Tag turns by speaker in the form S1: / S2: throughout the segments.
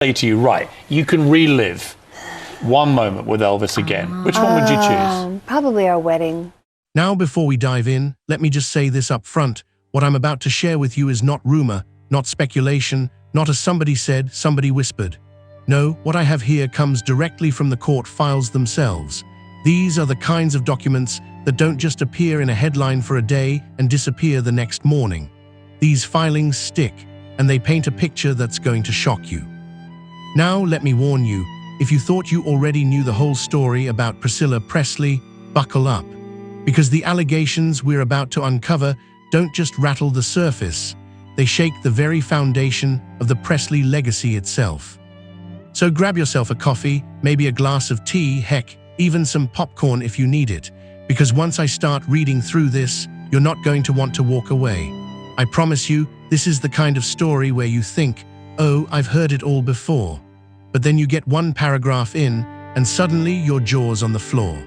S1: Say to you, right, you can relive one moment with Elvis again. Which one would you choose?
S2: Probably our wedding.
S3: Now, before we dive in, let me just say this up front. What I'm about to share with you is not rumor, not speculation, not a somebody said, somebody whispered. No, what I have here comes directly from the court files themselves. These are the kinds of documents that don't just appear in a headline for a day and disappear the next morning. These filings stick, and they paint a picture that's going to shock you. Now, let me warn you, if you thought you already knew the whole story about Priscilla Presley, buckle up. Because the allegations we're about to uncover don't just rattle the surface, they shake the very foundation of the Presley legacy itself. So grab yourself a coffee, maybe a glass of tea, heck, even some popcorn if you need it, because once I start reading through this, you're not going to want to walk away. I promise you, this is the kind of story where you think, oh, I've heard it all before. But then you get one paragraph in, and suddenly your jaw's on the floor.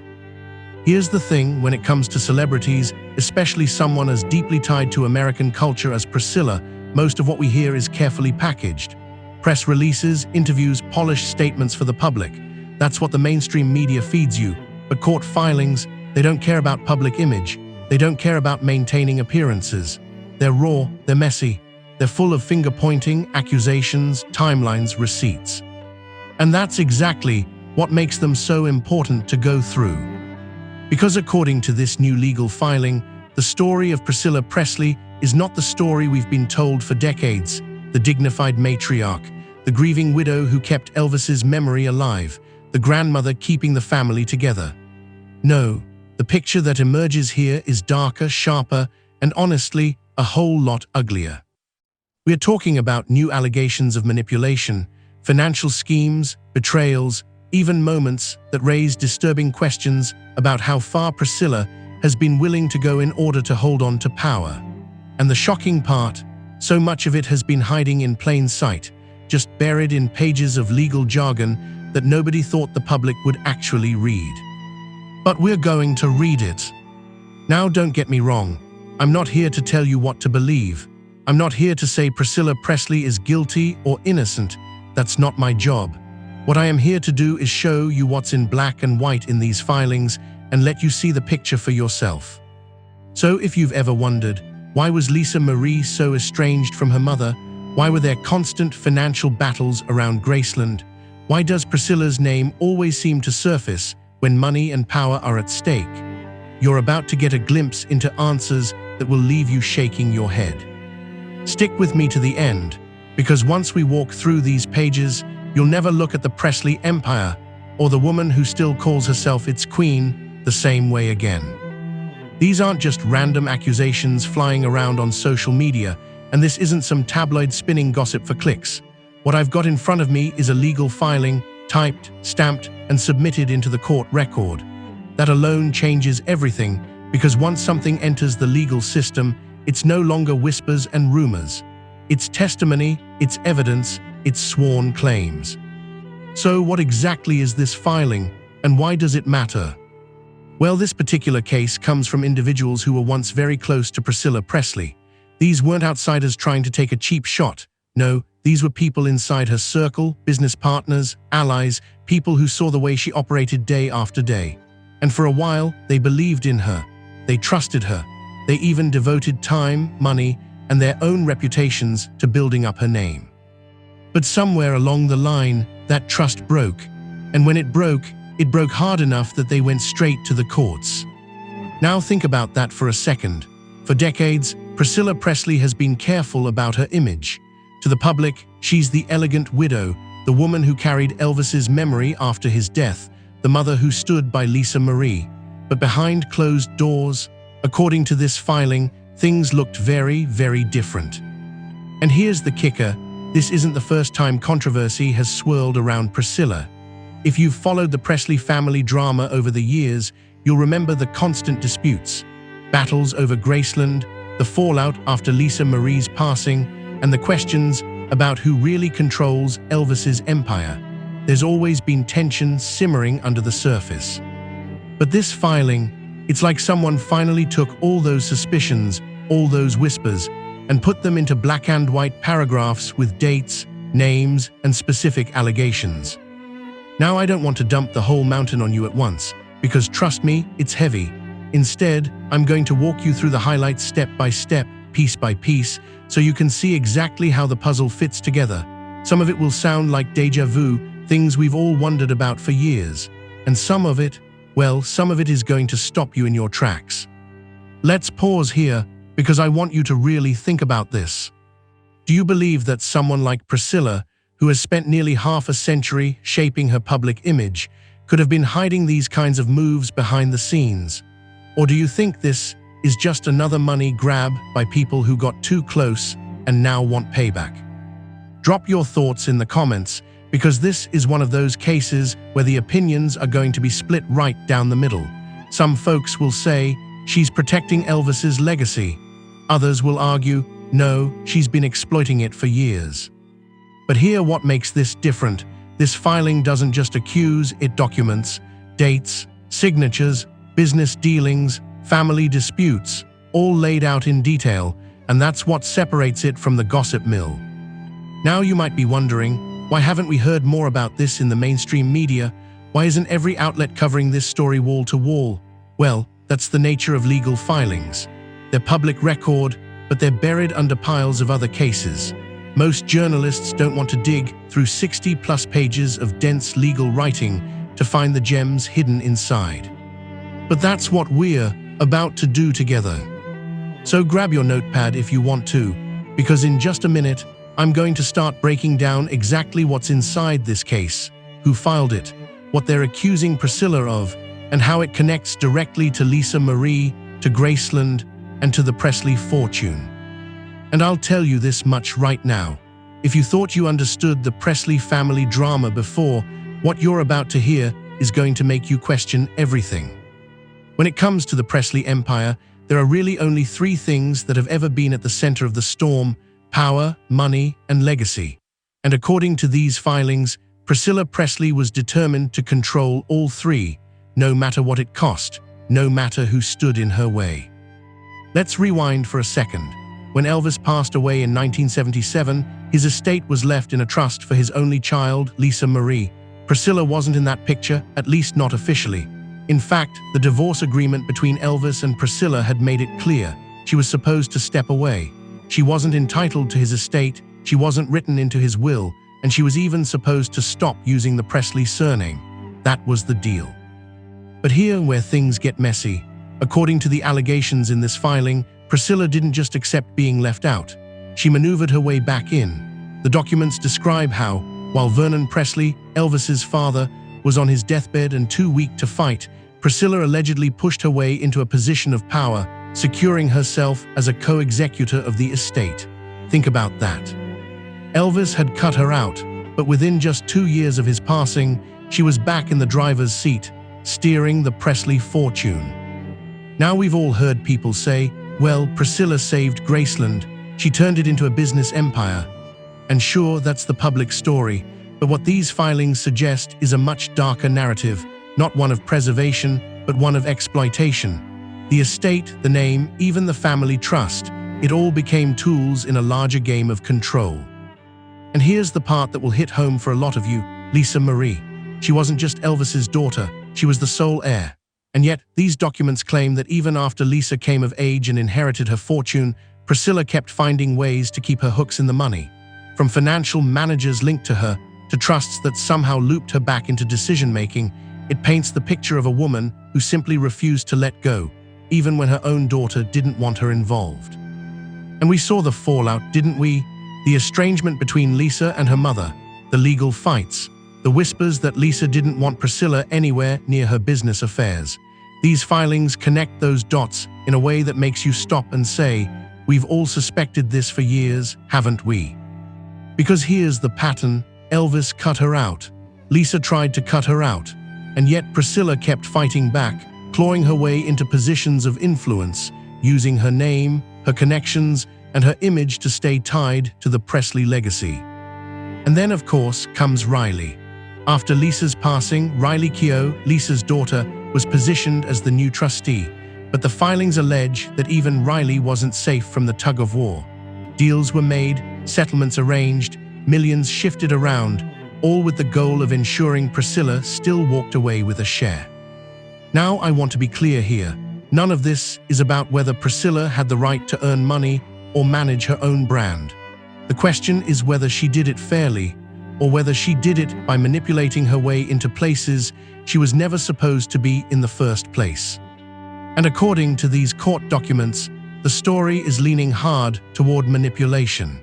S3: Here's the thing, when it comes to celebrities, especially someone as deeply tied to American culture as Priscilla, most of what we hear is carefully packaged. Press releases, interviews, polished statements for the public. That's what the mainstream media feeds you. But court filings, they don't care about public image. They don't care about maintaining appearances. They're raw, they're messy. They're full of finger-pointing, accusations, timelines, receipts. And that's exactly what makes them so important to go through. Because according to this new legal filing, the story of Priscilla Presley is not the story we've been told for decades, the dignified matriarch, the grieving widow who kept Elvis's memory alive, the grandmother keeping the family together. No, the picture that emerges here is darker, sharper, and honestly, a whole lot uglier. We are talking about new allegations of manipulation, financial schemes, betrayals, even moments that raise disturbing questions about how far Priscilla has been willing to go in order to hold on to power. And the shocking part, so much of it has been hiding in plain sight, just buried in pages of legal jargon that nobody thought the public would actually read. But we're going to read it. Now, don't get me wrong, I'm not here to tell you what to believe. I'm not here to say Priscilla Presley is guilty or innocent. That's not my job. What I am here to do is show you what's in black and white in these filings and let you see the picture for yourself. So if you've ever wondered, why was Lisa Marie so estranged from her mother? Why were there constant financial battles around Graceland? Why does Priscilla's name always seem to surface when money and power are at stake? You're about to get a glimpse into answers that will leave you shaking your head. Stick with me to the end, because once we walk through these pages, you'll never look at the Presley empire or the woman who still calls herself its queen the same way again. These aren't just random accusations flying around on social media, and this isn't some tabloid spinning gossip for clicks. What I've got in front of me is a legal filing, typed, stamped, and submitted into the court record. That alone changes everything, because once something enters the legal system, it's no longer whispers and rumors. It's testimony, it's evidence, it's sworn claims. So what exactly is this filing, and why does it matter? Well, this particular case comes from individuals who were once very close to Priscilla Presley. These weren't outsiders trying to take a cheap shot. No, these were people inside her circle, business partners, allies, people who saw the way she operated day after day. And for a while, they believed in her. They trusted her. They even devoted time, money, and their own reputations to building up her name. But somewhere along the line, that trust broke. And when it broke hard enough that they went straight to the courts. Now think about that for a second. For decades, Priscilla Presley has been careful about her image. To the public, she's the elegant widow, the woman who carried Elvis's memory after his death, the mother who stood by Lisa Marie. But behind closed doors, according to this filing, things looked very, very different. And here's the kicker, this isn't the first time controversy has swirled around Priscilla. If you've followed the Presley family drama over the years, you'll remember the constant disputes, battles over Graceland, the fallout after Lisa Marie's passing, and the questions about who really controls Elvis's empire. There's always been tension simmering under the surface. But this filing, it's like someone finally took all those suspicions, all those whispers, and put them into black and white paragraphs with dates, names, and specific allegations. Now, I don't want to dump the whole mountain on you at once, because trust me, it's heavy. Instead, I'm going to walk you through the highlights step by step, piece by piece, so you can see exactly how the puzzle fits together. Some of it will sound like déjà vu, things we've all wondered about for years. And some of it is going to stop you in your tracks. Let's pause here, because I want you to really think about this. Do you believe that someone like Priscilla, who has spent nearly half a century shaping her public image, could have been hiding these kinds of moves behind the scenes? Or do you think this is just another money grab by people who got too close and now want payback? Drop your thoughts in the comments, because this is one of those cases where the opinions are going to be split right down the middle. Some folks will say she's protecting Elvis's legacy. Others will argue, no, she's been exploiting it for years. But hear what makes this different. This filing doesn't just accuse, it documents dates, signatures, business dealings, family disputes, all laid out in detail, and that's what separates it from the gossip mill. Now you might be wondering, why haven't we heard more about this in the mainstream media? Why isn't every outlet covering this story wall to wall? Well, that's the nature of legal filings. They're public record, but they're buried under piles of other cases. Most journalists don't want to dig through 60+ pages of dense legal writing to find the gems hidden inside. But that's what we're about to do together. So grab your notepad if you want to, because in just a minute, I'm going to start breaking down exactly what's inside this case, who filed it, what they're accusing Priscilla of, and how it connects directly to Lisa Marie, to Graceland, and to the Presley fortune. And I'll tell you this much right now. If you thought you understood the Presley family drama before, what you're about to hear is going to make you question everything. When it comes to the Presley empire, there are really only 3 things that have ever been at the center of the storm: power, money, and legacy. And according to these filings, Priscilla Presley was determined to control all 3, no matter what it cost, no matter who stood in her way. Let's rewind for a second. When Elvis passed away in 1977, his estate was left in a trust for his only child, Lisa Marie. Priscilla wasn't in that picture, at least not officially. In fact, the divorce agreement between Elvis and Priscilla had made it clear she was supposed to step away. She wasn't entitled to his estate, she wasn't written into his will, and she was even supposed to stop using the Presley surname. That was the deal. But here where things get messy. According to the allegations in this filing, Priscilla didn't just accept being left out. She maneuvered her way back in. The documents describe how, while Vernon Presley, Elvis's father, was on his deathbed and too weak to fight, Priscilla allegedly pushed her way into a position of power, securing herself as a co-executor of the estate. Think about that. Elvis had cut her out, but within just 2 years of his passing, she was back in the driver's seat, steering the Presley fortune. Now we've all heard people say, well, Priscilla saved Graceland. She turned it into a business empire. And sure, that's the public story, but what these filings suggest is a much darker narrative, not one of preservation, but one of exploitation. The estate, the name, even the family trust, it all became tools in a larger game of control. And here's the part that will hit home for a lot of you: Lisa Marie. She wasn't just Elvis's daughter, she was the sole heir. And yet, these documents claim that even after Lisa came of age and inherited her fortune, Priscilla kept finding ways to keep her hooks in the money. From financial managers linked to her, to trusts that somehow looped her back into decision-making, it paints the picture of a woman who simply refused to let go, even when her own daughter didn't want her involved. And we saw the fallout, didn't we? The estrangement between Lisa and her mother, the legal fights, the whispers that Lisa didn't want Priscilla anywhere near her business affairs. These filings connect those dots in a way that makes you stop and say, we've all suspected this for years, haven't we? Because here's the pattern: Elvis cut her out, Lisa tried to cut her out, and yet Priscilla kept fighting back, clawing her way into positions of influence, using her name, her connections, and her image to stay tied to the Presley legacy. And then, of course, comes Riley. After Lisa's passing, Riley Keough, Lisa's daughter, was positioned as the new trustee, but the filings allege that even Riley wasn't safe from the tug-of-war. Deals were made, settlements arranged, millions shifted around, all with the goal of ensuring Priscilla still walked away with a share. Now I want to be clear here. None of this is about whether Priscilla had the right to earn money or manage her own brand. The question is whether she did it fairly, or whether she did it by manipulating her way into places she was never supposed to be in the first place. And according to these court documents, the story is leaning hard toward manipulation.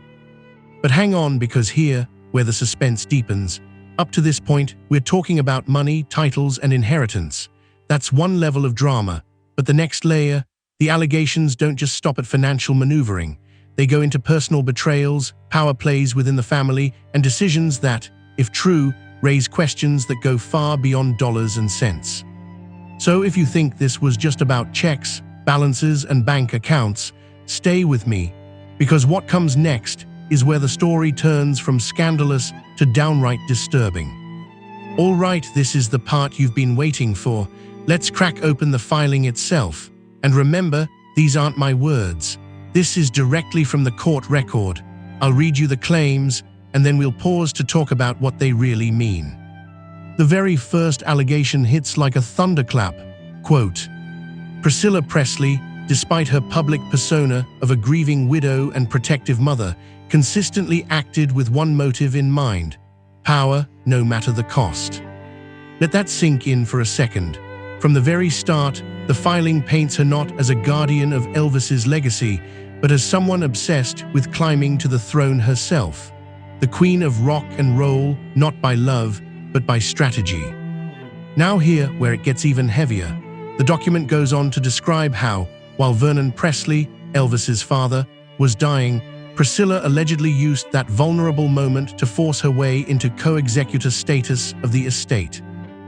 S3: But hang on, because here, where the suspense deepens, up to this point, we're talking about money, titles, and inheritance. That's one level of drama, but the next layer, the allegations don't just stop at financial maneuvering. They go into personal betrayals, power plays within the family, and decisions that, if true, raise questions that go far beyond dollars and cents. So if you think this was just about checks, balances, and bank accounts, stay with me, because what comes next is where the story turns from scandalous to downright disturbing. All right, this is the part you've been waiting for. Let's crack open the filing itself. And remember, these aren't my words. This is directly from the court record. I'll read you the claims, and then we'll pause to talk about what they really mean. The very first allegation hits like a thunderclap. Quote, Priscilla Presley, despite her public persona of a grieving widow and protective mother, consistently acted with one motive in mind: power, no matter the cost. Let that sink in for a second. From the very start, the filing paints her not as a guardian of Elvis's legacy, but as someone obsessed with climbing to the throne herself. The queen of rock and roll, not by love, but by strategy. Now here, where it gets even heavier, the document goes on to describe how, while Vernon Presley, Elvis's father, was dying, Priscilla allegedly used that vulnerable moment to force her way into co-executor status of the estate.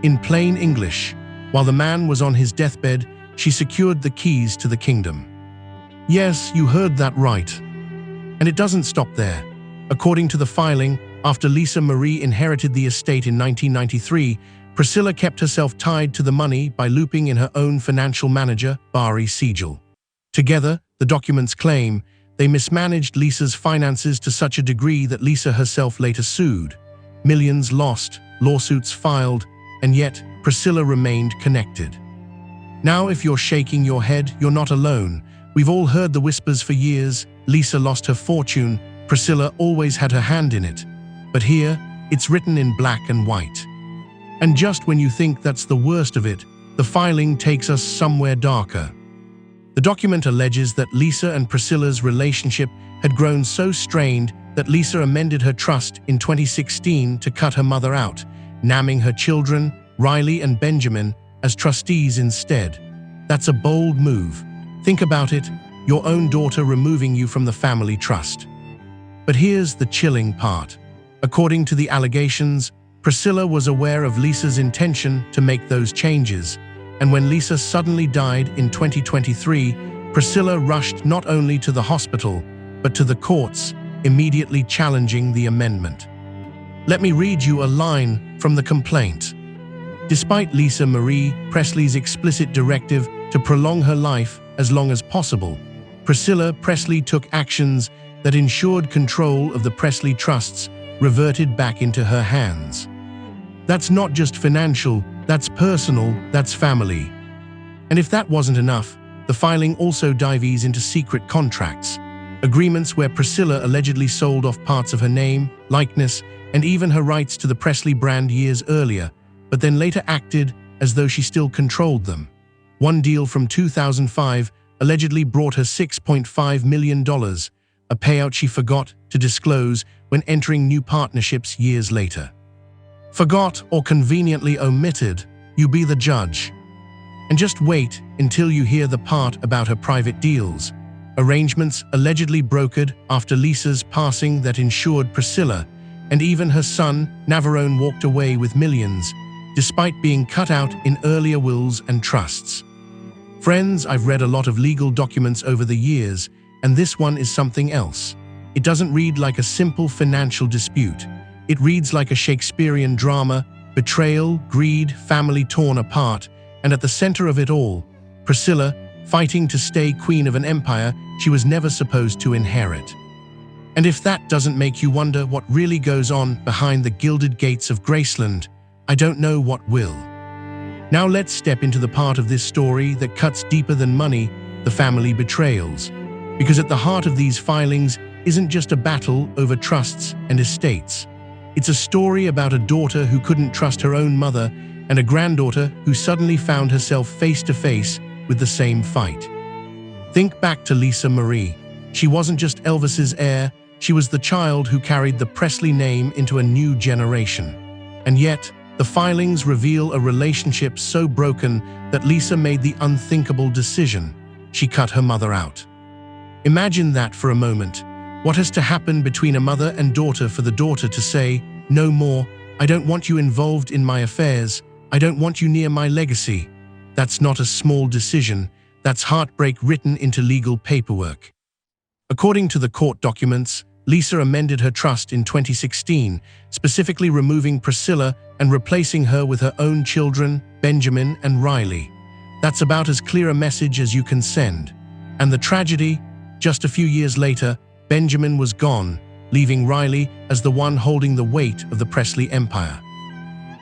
S3: In plain English, while the man was on his deathbed, she secured the keys to the kingdom. Yes, you heard that right. And it doesn't stop there. According to the filing, after Lisa Marie inherited the estate in 1993, Priscilla kept herself tied to the money by looping in her own financial manager, Barry Siegel. Together, the documents claim, they mismanaged Lisa's finances to such a degree that Lisa herself later sued. Millions lost, lawsuits filed, and yet Priscilla remained connected. Now, if you're shaking your head, you're not alone. We've all heard the whispers for years. Lisa lost her fortune. Priscilla always had her hand in it. But here, it's written in black and white. And just when you think that's the worst of it, the filing takes us somewhere darker. The document alleges that Lisa and Priscilla's relationship had grown so strained that Lisa amended her trust in 2016 to cut her mother out, naming her children, Riley and Benjamin, as trustees instead. That's a bold move. Think about it, your own daughter removing you from the family trust. But here's the chilling part. According to the allegations, Priscilla was aware of Lisa's intention to make those changes, and when Lisa suddenly died in 2023, Priscilla rushed not only to the hospital, but to the courts, immediately challenging the amendment. Let me read you a line from the complaint. Despite Lisa Marie Presley's explicit directive to prolong her life as long as possible, Priscilla Presley took actions that ensured control of the Presley trusts reverted back into her hands. That's not just financial, that's personal, that's family. And if that wasn't enough, the filing also dives into secret contracts, agreements where Priscilla allegedly sold off parts of her name, likeness, and even her rights to the Presley brand years earlier, but then later acted as though she still controlled them. One deal from 2005 allegedly brought her $6.5 million, a payout she forgot to disclose when entering new partnerships years later. Forgot or conveniently omitted, you be the judge. And just wait until you hear the part about her private deals, arrangements allegedly brokered after Lisa's passing that ensured Priscilla and even her son, Navarone, walked away with millions, despite being cut out in earlier wills and trusts. Friends, I've read a lot of legal documents over the years, and this one is something else. It doesn't read like a simple financial dispute. It reads like a Shakespearean drama: betrayal, greed, family torn apart, and at the center of it all, Priscilla fighting to stay queen of an empire she was never supposed to inherit. And if that doesn't make you wonder what really goes on behind the gilded gates of Graceland, I don't know what will. Now let's step into the part of this story that cuts deeper than money, the family betrayals. Because at the heart of these filings isn't just a battle over trusts and estates. It's a story about a daughter who couldn't trust her own mother and a granddaughter who suddenly found herself face to face with the same fight. Think back to Lisa Marie. She wasn't just Elvis's heir, she was the child who carried the Presley name into a new generation. And yet, the filings reveal a relationship so broken that Lisa made the unthinkable decision. She cut her mother out. Imagine that for a moment. What has to happen between a mother and daughter for the daughter to say, "No more, I don't want you involved in my affairs, I don't want you near my legacy"? That's not a small decision, that's heartbreak written into legal paperwork. According to the court documents, Lisa amended her trust in 2016, specifically removing Priscilla and replacing her with her own children, Benjamin and Riley. That's about as clear a message as you can send. And the tragedy, just a few years later, Benjamin was gone, leaving Riley as the one holding the weight of the Presley empire.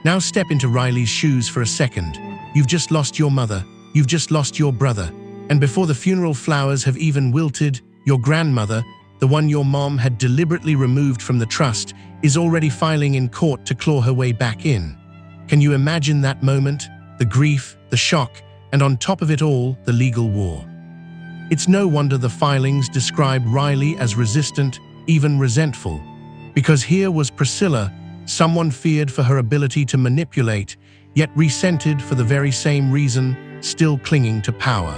S3: Now step into Riley's shoes for a second. You've just lost your mother, you've just lost your brother, and before the funeral flowers have even wilted, your grandmother, the one your mom had deliberately removed from the trust, is already filing in court to claw her way back in. Can you imagine that moment? The grief, the shock, and on top of it all, the legal war. It's no wonder the filings describe Riley as resistant, even resentful. Because here was Priscilla, someone feared for her ability to manipulate, yet resented for the very same reason, still clinging to power.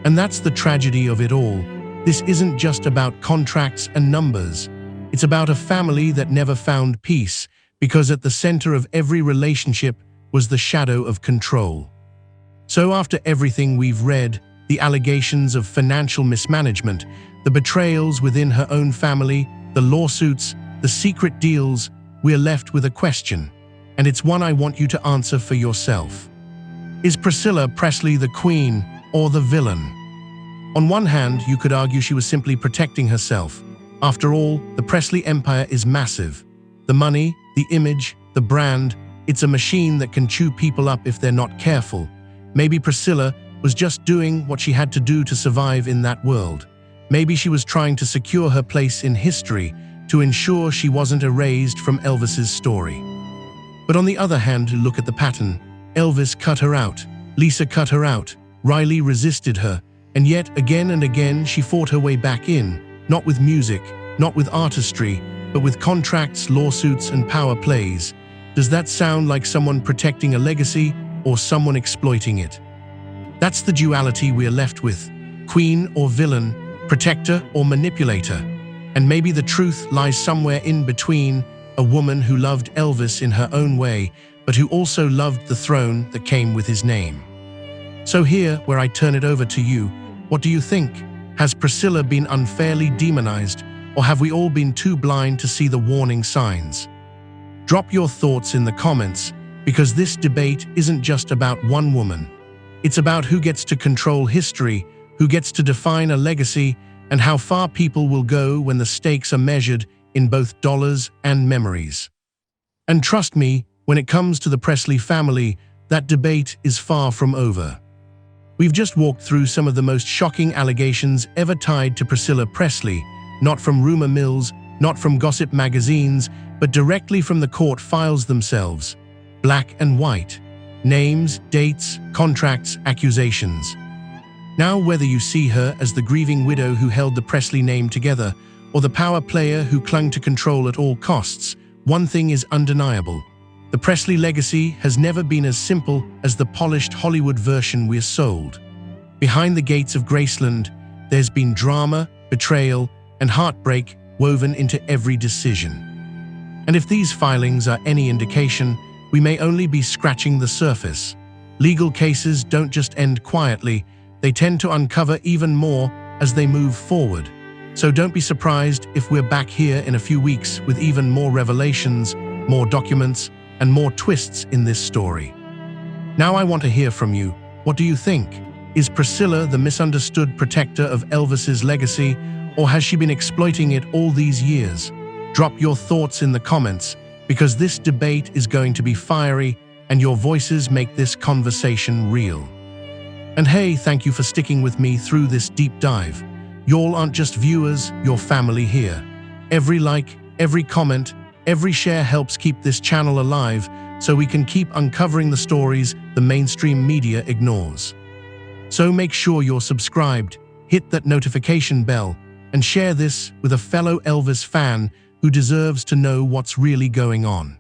S3: And that's the tragedy of it all. This isn't just about contracts and numbers. It's about a family that never found peace, because at the center of every relationship was the shadow of control. So after everything we've read, the allegations of financial mismanagement, the betrayals within her own family, the lawsuits, the secret deals, we're left with a question, and it's one I want you to answer for yourself. Is Priscilla Presley the queen or the villain? On one hand, you could argue she was simply protecting herself. After all, the Presley empire is massive. The money, the image, the brand, it's a machine that can chew people up if they're not careful. Maybe Priscilla was just doing what she had to do to survive in that world. Maybe she was trying to secure her place in history, to ensure she wasn't erased from Elvis's story. But on the other hand, look at the pattern. Elvis cut her out, Lisa cut her out, Riley resisted her, and yet again and again she fought her way back in, not with music, not with artistry, but with contracts, lawsuits, and power plays. Does that sound like someone protecting a legacy or someone exploiting it? That's the duality we're left with, queen or villain, protector or manipulator. And maybe the truth lies somewhere in between, a woman who loved Elvis in her own way, but who also loved the throne that came with his name. So here, where I turn it over to you, what do you think? Has Priscilla been unfairly demonized, or have we all been too blind to see the warning signs? Drop your thoughts in the comments, because this debate isn't just about one woman. It's about who gets to control history, who gets to define a legacy, and how far people will go when the stakes are measured in both dollars and memories. And trust me, when it comes to the Presley family, that debate is far from over. We've just walked through some of the most shocking allegations ever tied to Priscilla Presley, not from rumor mills, not from gossip magazines, but directly from the court files themselves. Black and white. Names, dates, contracts, accusations. Now, whether you see her as the grieving widow who held the Presley name together, or the power player who clung to control at all costs, one thing is undeniable. The Presley legacy has never been as simple as the polished Hollywood version we're sold. Behind the gates of Graceland, there's been drama, betrayal, and heartbreak woven into every decision. And if these filings are any indication, we may only be scratching the surface. Legal cases don't just end quietly, they tend to uncover even more as they move forward. So don't be surprised if we're back here in a few weeks with even more revelations, more documents, and more twists in this story. Now I want to hear from you. What do you think? Is Priscilla the misunderstood protector of Elvis's legacy, Or has she been exploiting it all these years? Drop your thoughts in the comments, because this debate is going to be fiery and your voices make this conversation real. And hey, thank you for sticking with me through this deep dive. Y'all aren't just viewers, you're family here. Every like, every comment, every share helps keep this channel alive so we can keep uncovering the stories the mainstream media ignores. So make sure you're subscribed, hit that notification bell, and share this with a fellow Elvis fan who deserves to know what's really going on.